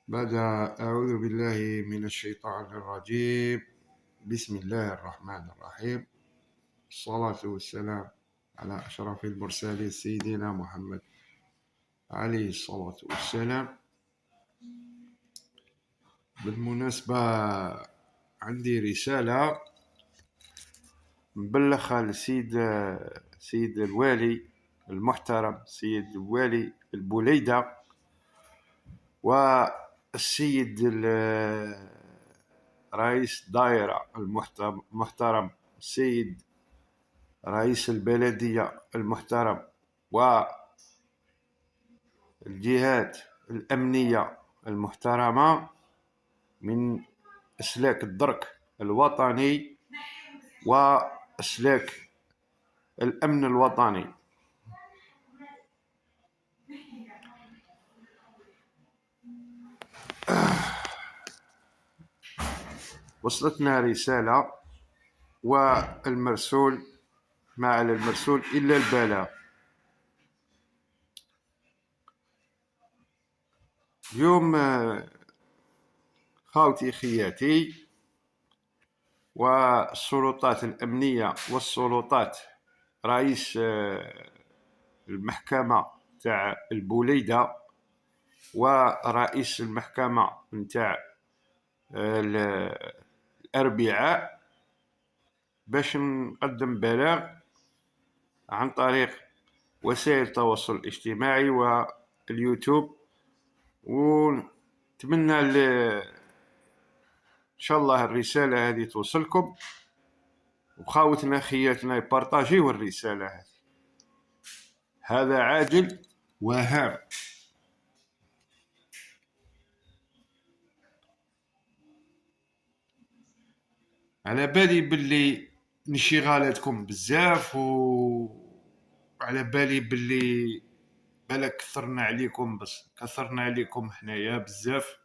بعد أعوذ بالله من الشيطان الرجيم. بسم الله الرحمن الرحيم. الصلاة والسلام على أشرف المرسلين سيدنا محمد عليه الصلاة والسلام. بالمناسبة عندي رسالة مبلغة سيد الوالي المحترم، سيد الوالي البوليدة، والسيد رئيس دائرة المحترم، السيد رئيس البلدية المحترم، والجهات الأمنية المحترمة من أسلاك الدرك الوطني وأسلاك الأمن الوطني. وصلتنا رسالة، والمرسول ما على المرسول إلا البلاغ. اليوم خاوتي خياتي والسلطات الأمنية والسلطات، رئيس المحكمة تاع البوليدة ورئيس المحكمة تاع الأربعاء، باش نقدم بلاغ عن طريق وسائل التواصل الاجتماعي واليوتيوب، ونتمنى إن شاء الله الرسالة هذه توصلكم، وخاوتنا خياتنا يبارطاجيو الرسالة هذه. هذا عاجل وهام. على بالي باللي انشغالاتكم بزاف، وعلى بالي باللي بالك كثرنا عليكم، بس كثرنا عليكم حنايا بزاف.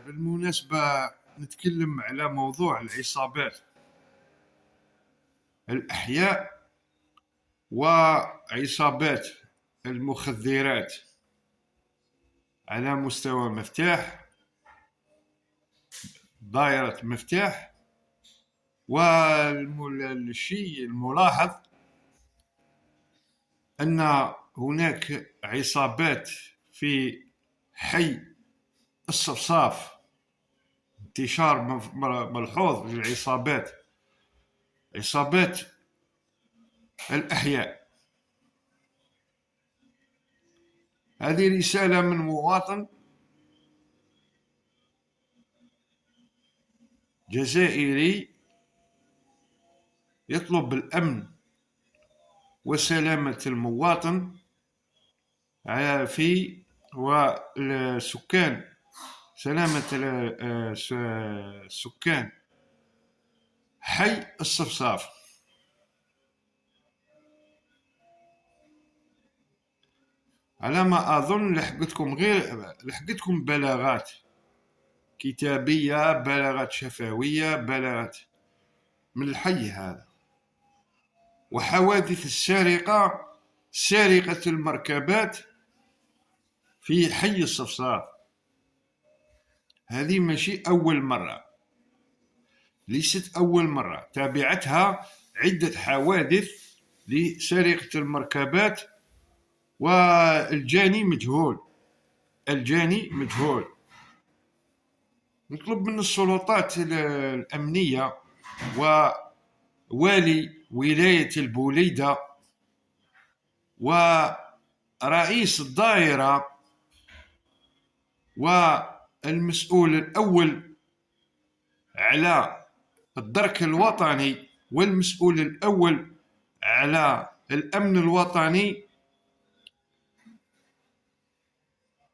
بالمناسبة نتكلم على موضوع العصابات الأحياء وعصابات المخدرات على مستوى مفتاح، دائرة مفتاح. والشيء الملاحظ أن هناك عصابات في حي الصفصاف، انتشار ملحوظ للعصابات، عصابات الأحياء. هذه رسالة من مواطن جزائري يطلب الأمن وسلامة المواطن في والسكان، سلامة سكان حي الصفصاف. على ما أظن لحقتكم بلاغات كتابية، بلاغات شفوية، بلاغات من الحي هذا، وحوادث السرقة، سرقة المركبات في حي الصفصاف. هذه ماشي أول مرة، ليست أول مرة، تابعتها عدة حوادث لسرقة المركبات، والجاني مجهول، الجاني مجهول. نطلب من السلطات الأمنية ووالي ولاية البوليدة ورئيس الدائرة والمسؤول الأول على الدرك الوطني والمسؤول الأول على الأمن الوطني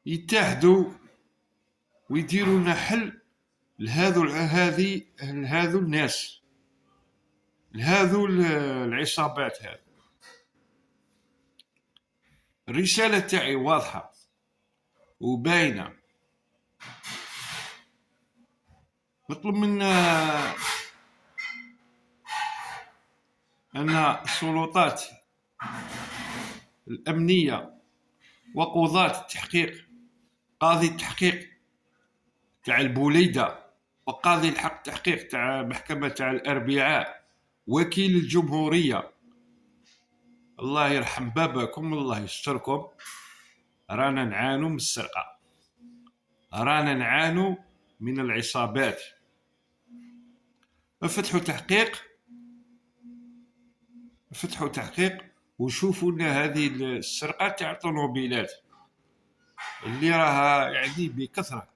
يتحدوا ويديروا لنا حل لهذو الناس، لهذو العصابات. هذه الرسالة تاعي واضحة وباينة. نطلب من أن السلطات الأمنية وقضاة التحقيق، قاضي التحقيق تاع البوليدة وقاضي التحقيق تاع محكمة تاع الأربعاء، وكيل الجمهورية، الله يرحم باباكم الله يستركم. رانا نعانو من السرقة، رانا نعانو من العصابات. فتحوا تحقيق وشوفوا لنا هذه السرقة تاع الطوموبيلات اللي راها يعني بكثرة.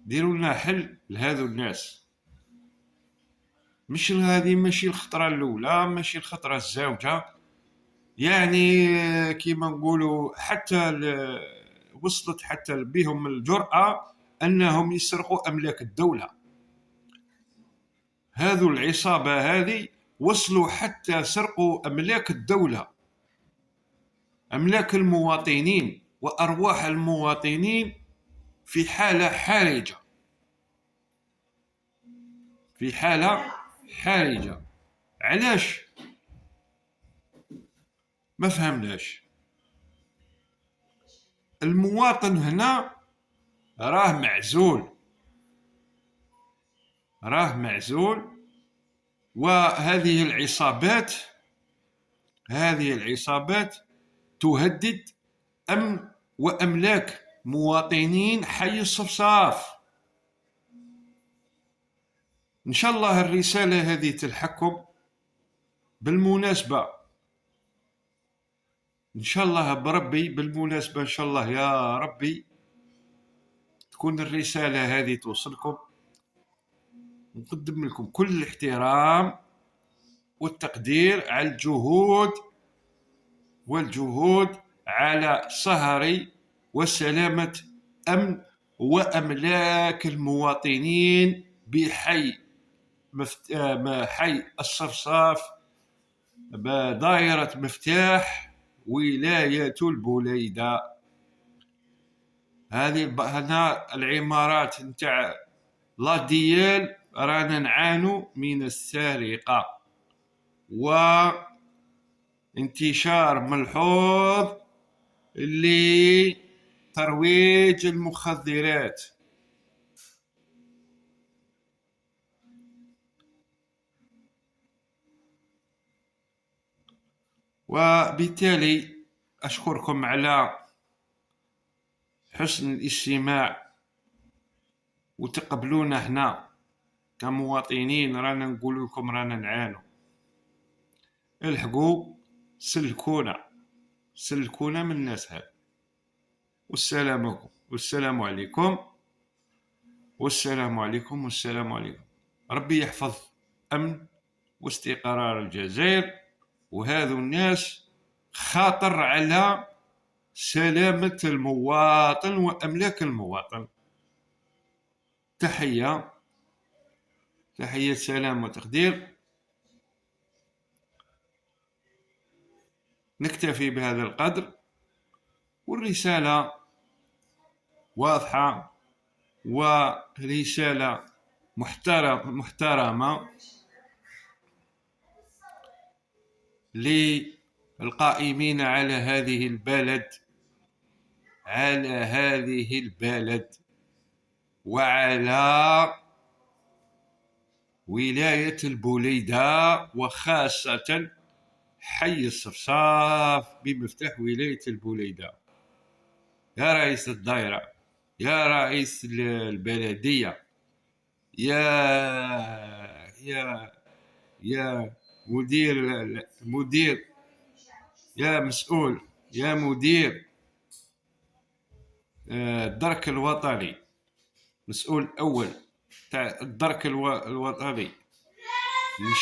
ديروا لنا حل لهذو الناس. ماشي الخطرة الأولى، ماشي الخطرة الزوجة، يعني كيما نقولوا حتى وصلت حتى بهم الجرأة أنهم يسرقوا أملاك الدولة. هذو العصابة هذه وصلوا حتى سرقوا أملاك الدولة، أملاك المواطنين وأرواح المواطنين في حالة حرجة. علاش؟ ما فهمناش. المواطن هنا راه معزول، وهذه العصابات تهدد أمن وأملاك مواطنين حي الصفصاف. إن شاء الله الرسالة هذه تلحقكم. بالمناسبة إن شاء الله إن شاء الله يا ربي تكون الرسالة هذه توصلكم. نقدم لكم كل الاحترام والتقدير على الجهود على سهر وسلامة أمن وأملاك المواطنين بحي حي الصفصاف بدائرة مفتاح ولاية البوليدة. هذه هنا العمارات نتاع لاديال رانا نعانو من السرقة وانتشار ملحوظ لترويج المخدرات. وبالتالي أشكركم على حسن الاستماع وتقبلونا هنا كمواطنين. رانا نقول لكم رانا نعانو. الحقوا سلكونا من الناس هذا. والسلام عليكم. ربي يحفظ أمن واستقرار الجزائر، وهذو الناس خاطر على سلامة المواطن وأملاك المواطن. تحية سلام وتقدير. نكتفي بهذا القدر، والرسالة واضحة ورسالة محترمة للقائمين على هذه البلد وعلى ولاية البوليدة، وخاصة حي الصفصاف بمفتاح ولاية البوليدة. يا رئيس الدائرة، يا رئيس البلدية، يا مدير، يا مسؤول، يا مدير الدرك الوطني، مسؤول أول تاع الدرك الوطني من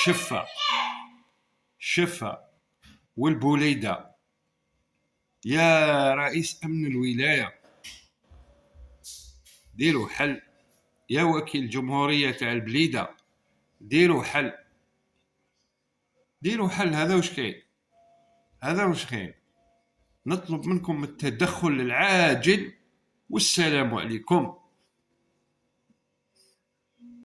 شفة والبوليدة، يا رئيس أمن الولاية ديروا حل، يا وكيل الجمهورية تاع البليدة ديروا حل. هذا واش كاين. نطلب منكم التدخل العاجل، والسلام عليكم.